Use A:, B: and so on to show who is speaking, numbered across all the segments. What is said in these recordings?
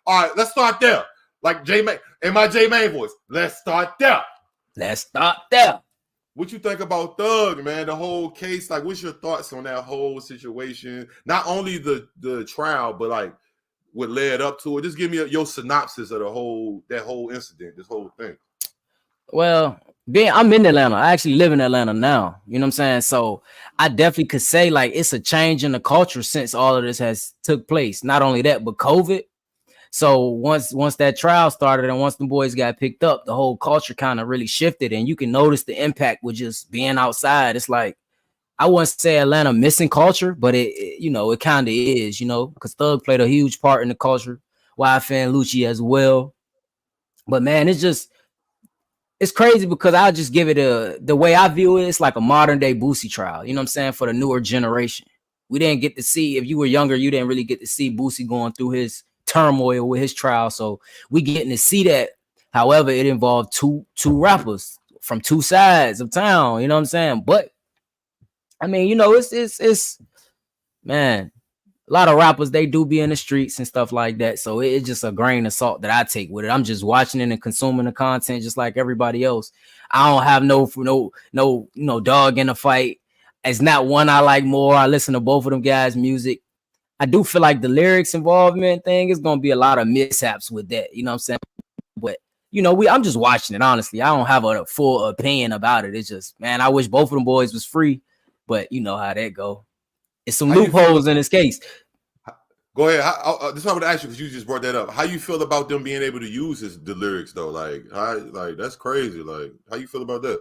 A: All right, let's start there. Like J May in my J May voice. Let's start there.
B: Let's start there.
A: What you think about Thug, man? The whole case. Like, what's your thoughts on that whole situation? Not only the trial, but like what led up to it. Just give me your synopsis of that whole incident, this whole thing.
B: Well, I'm in Atlanta. I actually live in Atlanta now. You know what I'm saying? So I definitely could say like it's a change in the culture since all of this has took place. Not only that, but COVID. So once that trial started and once the boys got picked up, the whole culture kind of really shifted, and you can notice the impact with just being outside. It's like I wouldn't say Atlanta missing culture, but it kind of is, because Thug played a huge part in the culture. YFN, Lucci as well. But man, it's crazy because I'll just give it the way I view it. It's like a modern day Boosie trial. You know what I'm saying? For the newer generation, we didn't get to see, if you were younger, you didn't really get to see Boosie going through his turmoil with his trial. So we getting to see that. However, it involved two rappers from two sides of town. You know what I'm saying? But I mean, it's man, a lot of rappers, they do be in the streets and stuff like that. So it's just a grain of salt that I take with it. I'm just watching it and consuming the content just like everybody else. I don't have no dog in the fight. It's not one I like more. I listen to both of them guys' music. I do feel like the lyrics involvement thing is going to be a lot of mishaps with that. You know what I'm saying? But, I'm just watching it, honestly. I don't have a full opinion about it. It's just, man, I wish both of them boys was free. But you know how that go. It's some loopholes in this case.
A: Go ahead. This is what I would ask you because you just brought that up. How you feel about them being able to use the lyrics though? Like that's crazy. Like, how you feel about that?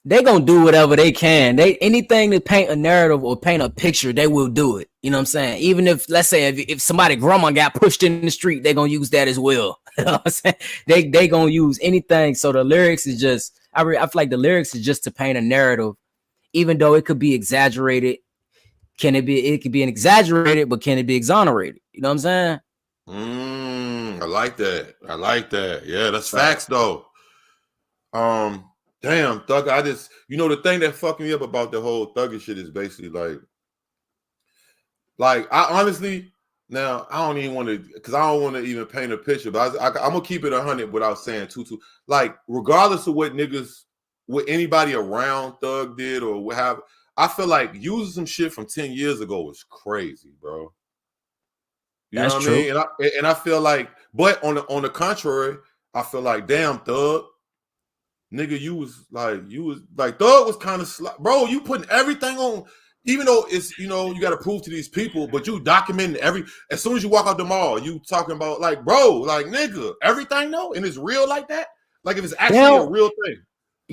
B: They gonna do whatever they can. Anything to paint a narrative or paint a picture, they will do it. You know what I'm saying? Even if, let's say, if somebody grandma got pushed in the street, they gonna use that as well. You know what I'm saying? They gonna use anything. So the lyrics is just, I feel like the lyrics is just to paint a narrative, even though it could be exaggerated. It could be an exaggerated, but can it be exonerated? You know what I'm
A: saying? I like that. Yeah, that's facts though. Damn, Thug, the thing that fucked me up about the whole Thugger shit is basically like I honestly, now I don't even want to, because I don't want to even paint a picture, but I'm gonna keep it 100 without saying too. Like, regardless of what anybody around Thug did or what have, I feel like using some shit from 10 years ago was crazy, bro.
B: That's true.
A: I mean? And I feel like, but on the contrary, I feel like, damn, Thug, nigga, you was like Thug was kind of bro. You putting everything on, even though it's you got to prove to these people, but you documenting as soon as you walk out the mall, you talking about like, bro, like nigga, everything though, and it's real like that. Like if it's actually a real thing.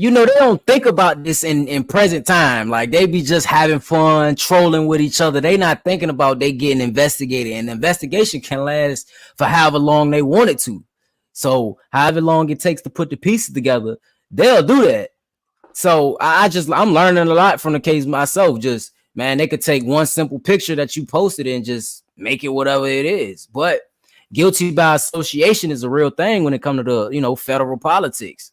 B: They don't think about this in present time. Like they be just having fun, trolling with each other. They not thinking about they getting investigated, and the investigation can last for however long they want it to. So however long it takes to put the pieces together, they'll do that. So I'm learning a lot from the case myself. Just, man, they could take one simple picture that you posted and just make it whatever it is. But guilty by association is a real thing when it comes to the, federal politics.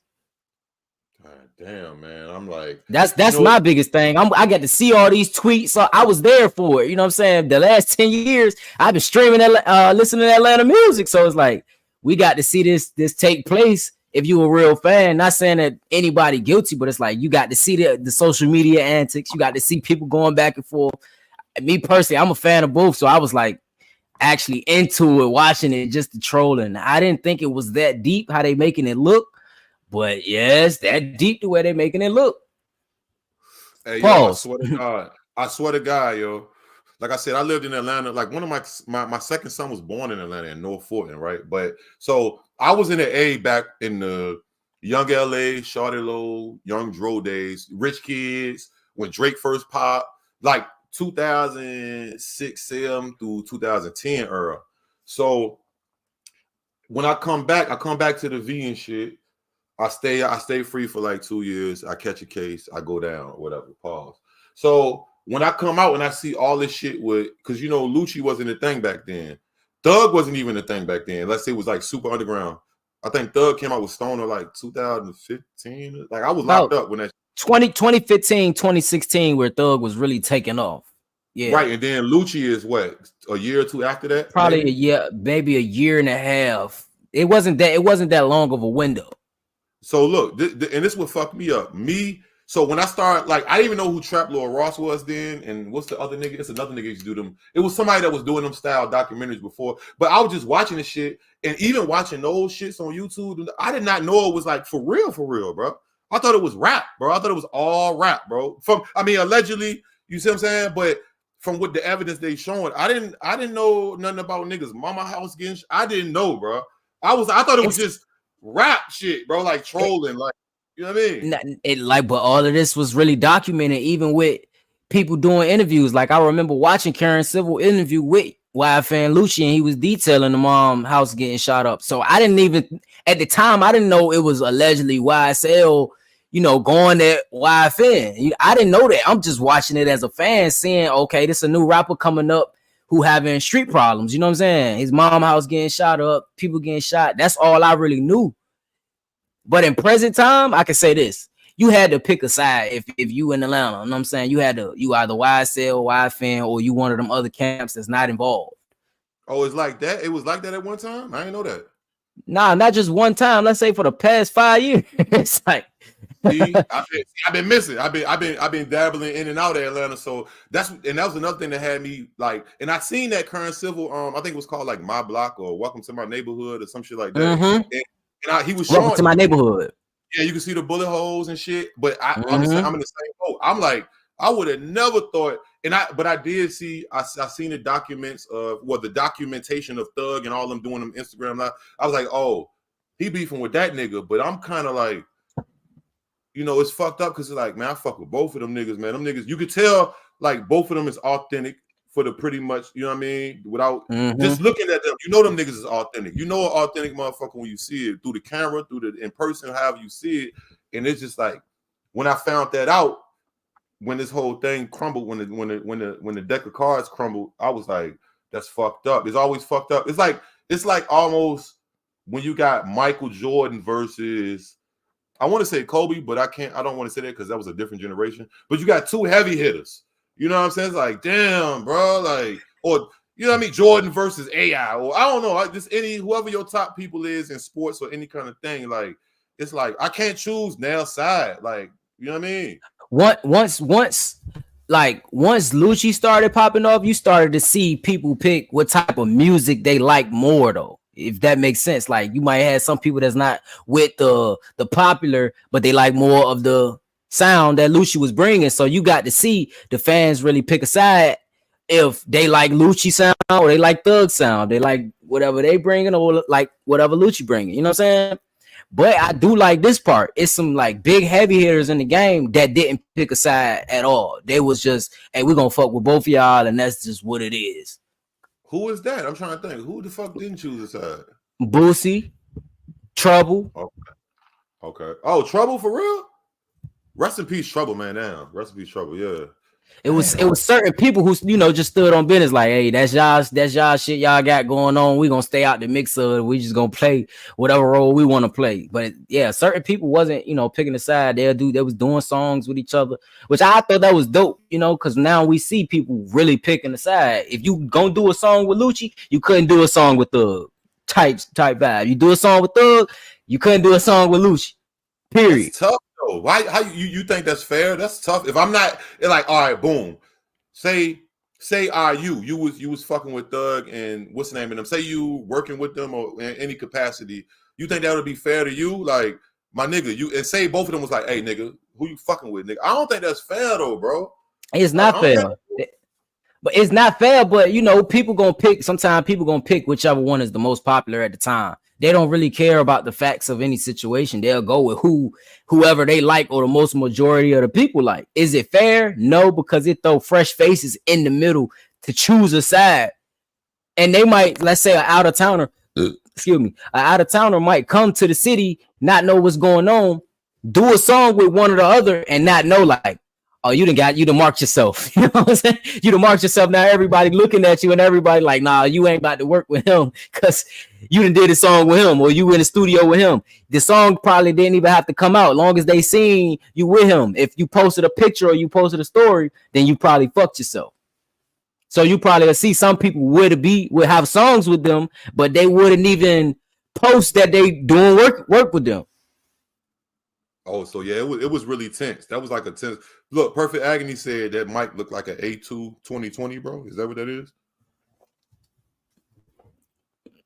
A: Damn, man. I'm like,
B: that's my biggest thing. I got to see all these tweets, so I was there for it. You know what I'm saying? The last 10 years, I've been streaming listening to Atlanta music. So it's like we got to see this take place. If you a real fan, not saying that anybody guilty, but it's like you got to see the social media antics. You got to see people going back and forth. Me personally, I'm a fan of both, so I was like actually into it, watching it, just the trolling. I didn't think it was that deep how they making it look. But yes, that deep the way they're making it look.
A: Hey, yo, I swear to God, yo. Like I said, I lived in Atlanta. Like one of my second son was born in Atlanta in North Fulton, right? But so I was in the A back in the young LA, Shawty Low, Young Dro days, Rich Kids, when Drake first popped, like 2006 through 2010 era. So when I come back to the V and shit. I stay free for like 2 years. I catch a case, I go down, whatever, pause. So when I come out and I see all this shit because Lucci wasn't a thing back then. Thug wasn't even a thing back then. Let's say it was like super underground. I think Thug came out with Stoner like 2015. Like I was locked up when that
B: 2015, 2016, where Thug was really taking off. Yeah.
A: Right, and then Lucci is what, a year or two after that?
B: Probably a year, maybe a year and a half. It wasn't that long of a window.
A: So look, and this would fuck me up. So when I started, like, I didn't even know who Trap Lord Ross was then, and what's the other nigga? It's another nigga used to do them. It was somebody that was doing them style documentaries before, but I was just watching this shit, and even watching those shits on YouTube, I did not know it was like for real, bro. I thought it was rap, bro. I thought it was all rap, bro. Allegedly, you see what I'm saying? But from what the evidence they showing, I didn't know nothing about niggas mama house getting. I didn't know, bro. I thought it was just rap shit, bro, like trolling, like, you know what I mean?
B: But all of this was really documented, even with people doing interviews. Like, I remember watching Karen Civil interview with YFN Lucci, and he was detailing the mom house getting shot up. So I didn't even, at the time, I didn't know it was allegedly YSL, going at YFN. I didn't know that. I'm just watching it as a fan, seeing, okay, this is a new rapper coming up who having street problems. You know what I'm saying? His mom house getting shot up, people getting shot. That's all I really knew. But in present time, I can say this. You had to pick a side if you in Atlanta. You know what I'm saying? You either YSL, YFN, or you one of them other camps that's not involved.
A: Oh, it's like that? It was like that at one time? I didn't know that.
B: Nah, not just one time. Let's say for the past 5 years. It's like
A: I've been missing. I've been dabbling in and out of Atlanta. So that was another thing that had me like, and I seen that Current Civil, I think it was called like My Block or Welcome to My Neighborhood or some shit like that.
B: Mm-hmm.
A: And he was showing
B: Welcome to My Neighborhood.
A: Yeah, you can see the bullet holes and shit. But I'm in the same boat. I'm like, I would have never thought, but I did see, I seen the documents of the documentation of Thug and all them doing them Instagram live. I was like, oh, he beefing with that nigga. But I'm kind of like, it's fucked up because it's like, man, I fuck with both of them niggas, man. Them niggas, you could tell like both of them is authentic for the pretty much, you know what I mean? Without just looking at them, them niggas is authentic. You know an authentic motherfucker when you see it through the camera, in person, however you see it. And it's just like, when I found that out, when this whole thing crumbled, when the deck of cards crumbled, I was like, that's fucked up. It's always fucked up. It's like almost when you got Michael Jordan versus, I want to say Kobe, but I don't want to say that because that was a different generation. But you got two heavy hitters. You know what I'm saying? It's like, damn, bro. Like, or, you know what I mean? Jordan versus AI. Or I don't know. Just whoever your top people is in sports or any kind of thing. Like, it's like, I can't choose now side. Like, you know what I mean?
B: Once Lucci started popping off, you started to see people pick what type of music they like more, though. If that makes sense. Like, you might have some people that's not with the popular, but they like more of the sound that Lucci was bringing. So you got to see the fans really pick a side if they like Lucci sound or they like Thug sound. They like whatever they bringing or like whatever Lucci bringing. You know what I'm saying? But I do like this part. It's some like big heavy hitters in the game that didn't pick a side at all. They was just, hey, we're gonna fuck with both of y'all, and that's just what it is.
A: Who is that? I'm trying to think. Who the fuck didn't choose a side?
B: Boosie, Trouble.
A: Okay. Oh, Trouble for real? Rest in peace, Trouble, man. Now, rest in peace, Trouble. Yeah.
B: It was certain people who just stood on business like, hey, that's y'all shit y'all got going on. We gonna stay out the mix of it. We just gonna play whatever role we want to play. But yeah, certain people wasn't picking a side. They was doing songs with each other, which I thought that was dope. Because now we see people really picking a side. If you gonna do a song with Lucci, you couldn't do a song with Thug. Type vibe. You do a song with Thug, you couldn't do a song with Lucci. Period.
A: That's tough though. Why? How you think that's fair? That's tough. If I'm not, like, all right, boom. Say, you was fucking with Thug and what's the name of them? Say you working with them or in any capacity. You think that would be fair to you? Like, my nigga, and say both of them was like, hey, nigga, who you fucking with, nigga? I don't think that's fair though, bro.
B: It's not fair. But it's not fair. But people gonna pick. Sometimes people gonna pick whichever one is the most popular at the time. They don't really care about the facts of any situation. They'll go with whoever they like or the most majority of the people like. Is it fair? No, because it throw fresh faces in the middle to choose a side. And they might, let's say, an out-of-towner might come to the city, not know what's going on, do a song with one or the other, and not know, like, oh, you done marked yourself. You know what I'm saying? You done marked yourself. Now everybody looking at you and everybody like, nah, you ain't about to work with him because you done did a song with him or you in the studio with him. The song probably didn't even have to come out. Long as they seen you with him. If you posted a picture or you posted a story, then you probably fucked yourself. So you probably see some people would have songs with them, but they wouldn't even post that they doing work with them.
A: Oh, so yeah, it was really tense. That was like a tense. Look, Perfect Agony said that mic looked like an A2 2020, bro. Is that what that is?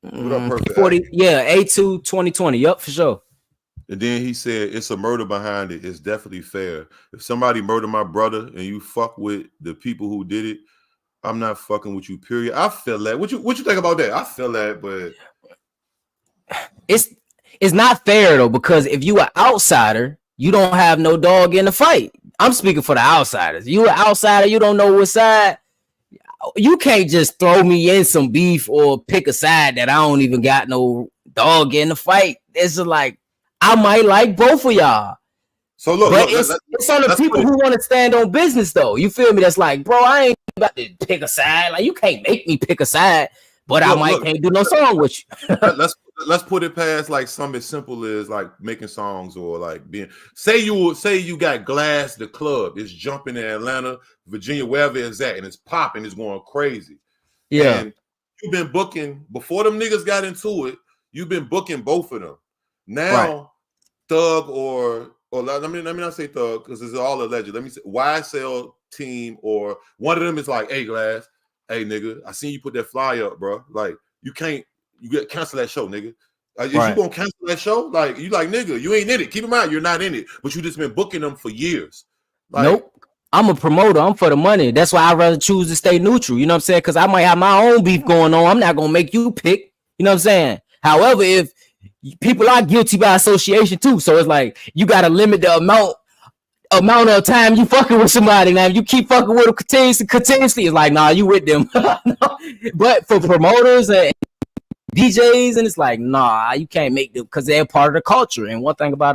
A: What up, Perfect
B: 40,
A: Agony?
B: yeah, A2 2020. Yup, for sure.
A: And then he said, it's a murder behind it. It's definitely fair. If somebody murdered my brother and you fuck with the people who did it, I'm not fucking with you, period. I feel that. What you think about that? I feel that, but
B: it's not fair though, because if you an outsider, you don't have no dog in the fight. I'm speaking for the outsiders. You an outsider, you don't know what side. You can't just throw me in some beef or pick a side that I don't even got no dog in the fight. It's just like, I might like both of y'all.
A: So look,
B: it's on the people who want to stand on business though. You feel me? That's like, bro, I ain't about to pick a side. Like, you can't make me pick a side, but can't do no song with you.
A: let's put it past like something as simple as like making songs or like being say you got Glass the club, it's jumping in Atlanta, Virginia, wherever it's at, and it's popping, it's going crazy.
B: Yeah.
A: And you've been booking before them niggas got into it, you've been booking both of them. Now Thug or let me not say Thug because it's all alleged. Let me say YSL team or one of them is like, hey Glass, hey nigga, I seen you put that flyer up, bro. Like you get cancel that show, nigga. Is you gonna cancel that show? Like you like nigga, you ain't in it. Keep in mind, you're not in it, but you just been booking them for years. Like,
B: nope. I'm a promoter. I'm for the money. That's why I'd rather choose to stay neutral. You know what I'm saying? Because I might have my own beef going on. I'm not gonna make you pick. You know what I'm saying? However, if people are guilty by association too, so it's like you gotta limit the amount of time you fucking with somebody. Now, if you keep fucking with them continuously, it's like, nah, you with them. But for promoters and DJs, and it's like, nah, you can't make them because they're part of the culture. And one thing about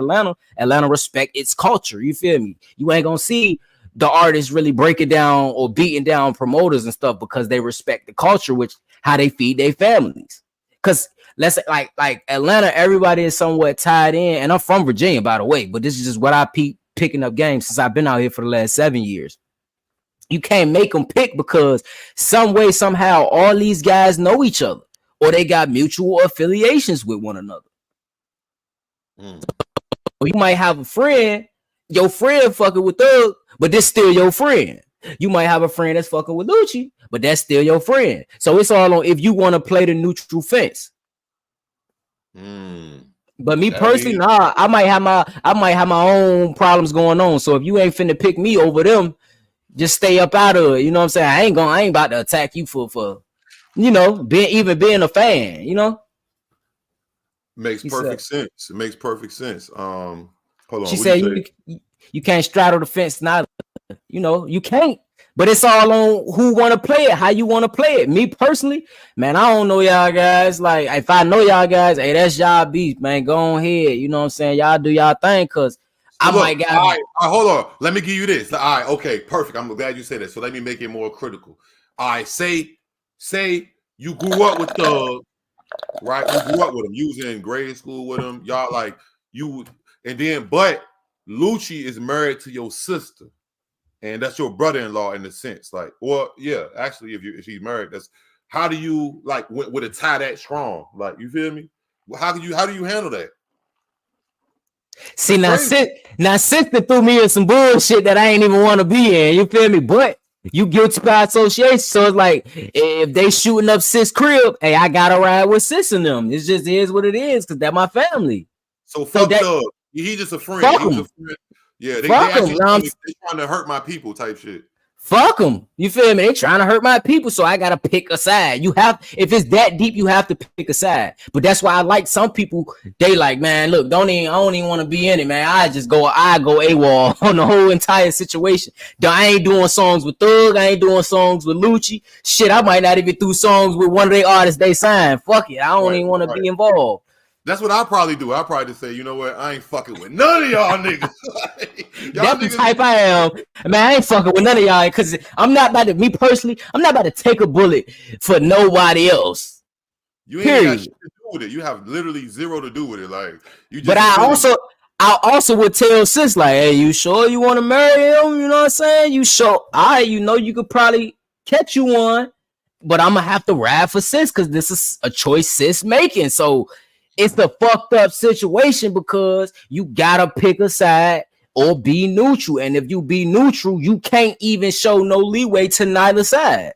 B: Atlanta respect its culture. You feel me? You ain't gonna see the artists really breaking down or beating down promoters and stuff because they respect the culture, which how they feed their families. Because let's say like Atlanta, everybody is somewhat tied in. And I'm from Virginia, by the way, but this is just what I picking up games since I've been out here for the last 7 years. You can't make them pick because some way, somehow, all these guys know each other or they got mutual affiliations with one another. Or you might have a friend, your friend fucking with Thug, but this still your friend. You might have a friend that's fucking with Lucci, but that's still your friend. So it's all on if you want to play the neutral fence. But me personally, nah, I might have my own problems going on. So if you ain't finna pick me over them, just stay up out of it. You know what I'm saying? I ain't about to attack you for you know, being a fan, you know?
A: Makes perfect sense. It makes perfect sense. Hold on.
B: She said you can't straddle the fence neither. You know, you can't. But it's all on who want to play it, how you want to play it. Me personally, man, I don't know y'all guys. Like, if I know y'all guys, hey, that's y'all beef, man. Go ahead. You know what I'm saying? Y'all do y'all thing, because might got.
A: All right, hold on. Let me give you this. All right, okay, perfect. I'm glad you said that. So let me make it more critical. All right, say you grew up with Thug, right? You grew up with him. You was in grade school with him. Y'all like you, and then but Lucci is married to your sister. And that's your brother-in-law in a sense, like, well, yeah, actually, if he's married, that's how do you like with a tie that strong, like, you feel me? How do you handle that?
B: See, now sister threw me in some bullshit that I ain't even want to be in. You feel me? But you guilty by association, so it's like if they shooting up sis crib, hey, I gotta ride with sis in them. It just is what it is because they're my family.
A: So fuck Thug. He just a friend. He was a friend. Yeah, they actually trying to hurt my people type shit.
B: Fuck them. You feel me? They trying to hurt my people, so I gotta pick a side. You have, if it's that deep, you have to pick a side. But that's why I like some people. They like, man, look, I don't even want to be in it, man. I go AWOL on the whole entire situation. I ain't doing songs with Thug. I ain't doing songs with Lucci. Shit, I might not even do songs with one of their artists they signed. Fuck it, I don't even want to be involved.
A: That's what I'll probably do. I'll probably just say, you know what? I ain't fucking with none of y'all niggas.
B: That's the type I am. Man, I ain't fucking with none of y'all because I'm not about to, me personally, I'm not about to take a bullet for nobody else.
A: You ain't got shit to do with it. You have literally zero to do with it. Like, you just.
B: But I also would tell sis, like, hey, you sure you want to marry him? You know what I'm saying? You sure? You know, you could probably catch you one, but I'm gonna have to ride for sis because this is a choice sis making. So it's a fucked up situation because you gotta pick a side or be neutral. And if you be neutral, you can't even show no leeway to neither side.